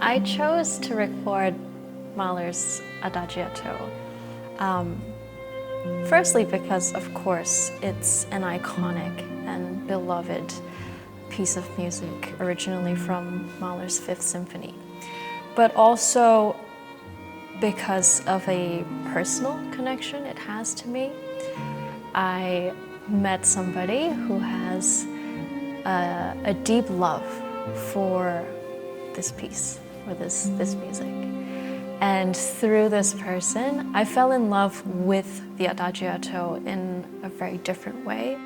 I chose to record Mahler's Adagietto. Firstly because, of course, it's an iconic and beloved piece of music originally from Mahler's Fifth Symphony, but also because of a personal connection it has to me. I met somebody who has a deep love for this piece, for this music. And through this person, I fell in love with the Adagietto in a very different way.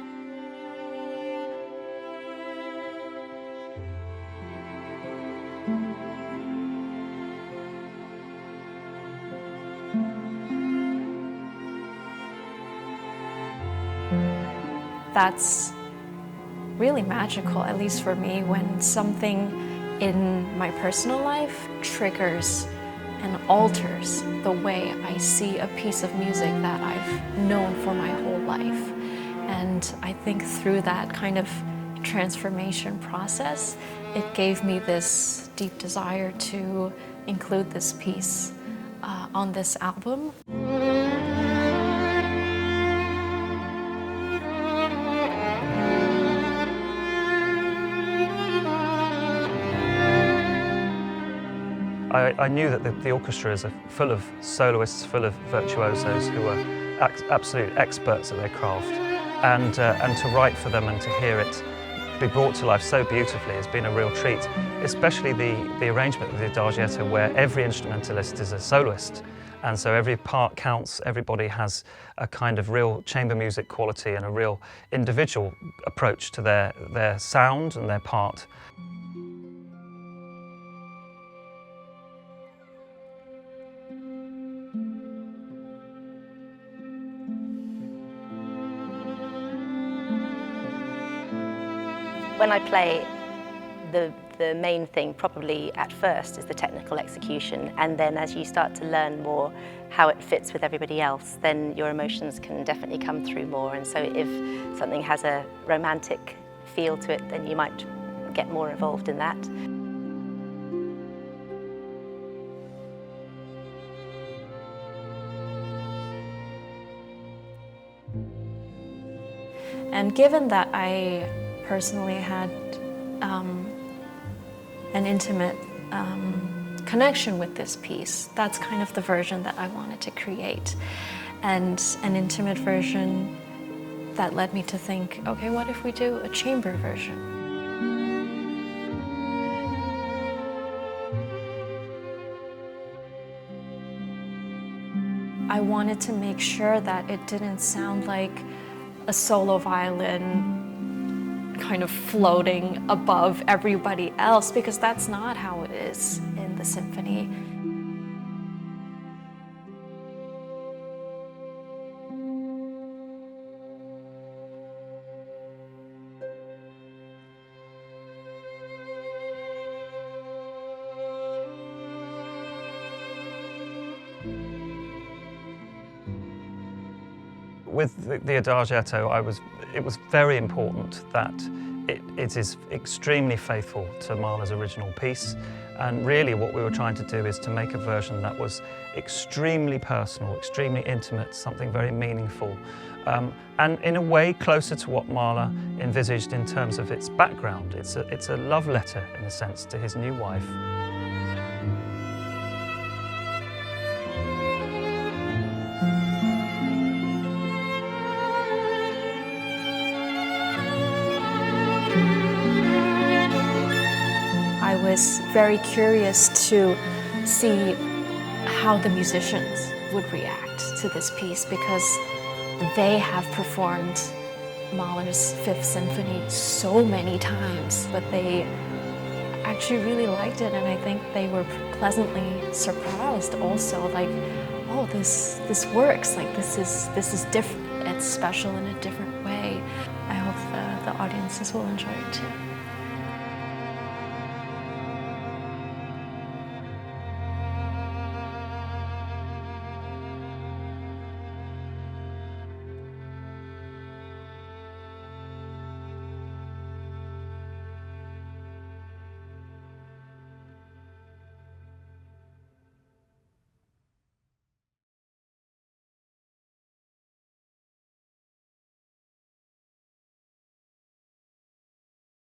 That's really magical, at least for me, when something in my personal life triggers and alters the way I see a piece of music that I've known for my whole life. And I think through that kind of transformation process, it gave me this deep desire to include this piece on this album. I knew that the orchestra is full of soloists, full of virtuosos who are absolute experts at their craft. And to write for them and to hear it be brought to life so beautifully has been a real treat, especially the arrangement of the Adagietto, where every instrumentalist is a soloist. And so every part counts, everybody has a kind of real chamber music quality and a real individual approach to their sound and their part. When I play, the main thing probably at first is the technical execution, and then as you start to learn more how it fits with everybody else, then your emotions can definitely come through more. And so if something has a romantic feel to it, then you might get more involved in that. And given that I personally had an intimate connection with this piece, that's kind of the version that I wanted to create. And an intimate version that led me to think, okay, what if we do a chamber version? I wanted to make sure that it didn't sound like a solo violin kind of floating above everybody else, because that's not how it is in the symphony. With the Adagietto, it was very important that it is extremely faithful to Mahler's original piece, and really what we were trying to do is to make a version that was extremely personal, extremely intimate, something very meaningful, and in a way closer to what Mahler envisaged in terms of its background. It's a love letter, in a sense, to his new wife. I was very curious to see how the musicians would react to this piece, because they have performed Mahler's Fifth Symphony so many times, but they actually really liked it, and I think they were pleasantly surprised also, like, oh, this works, like this is different, it's special in a different way. I hope the audiences will enjoy it too.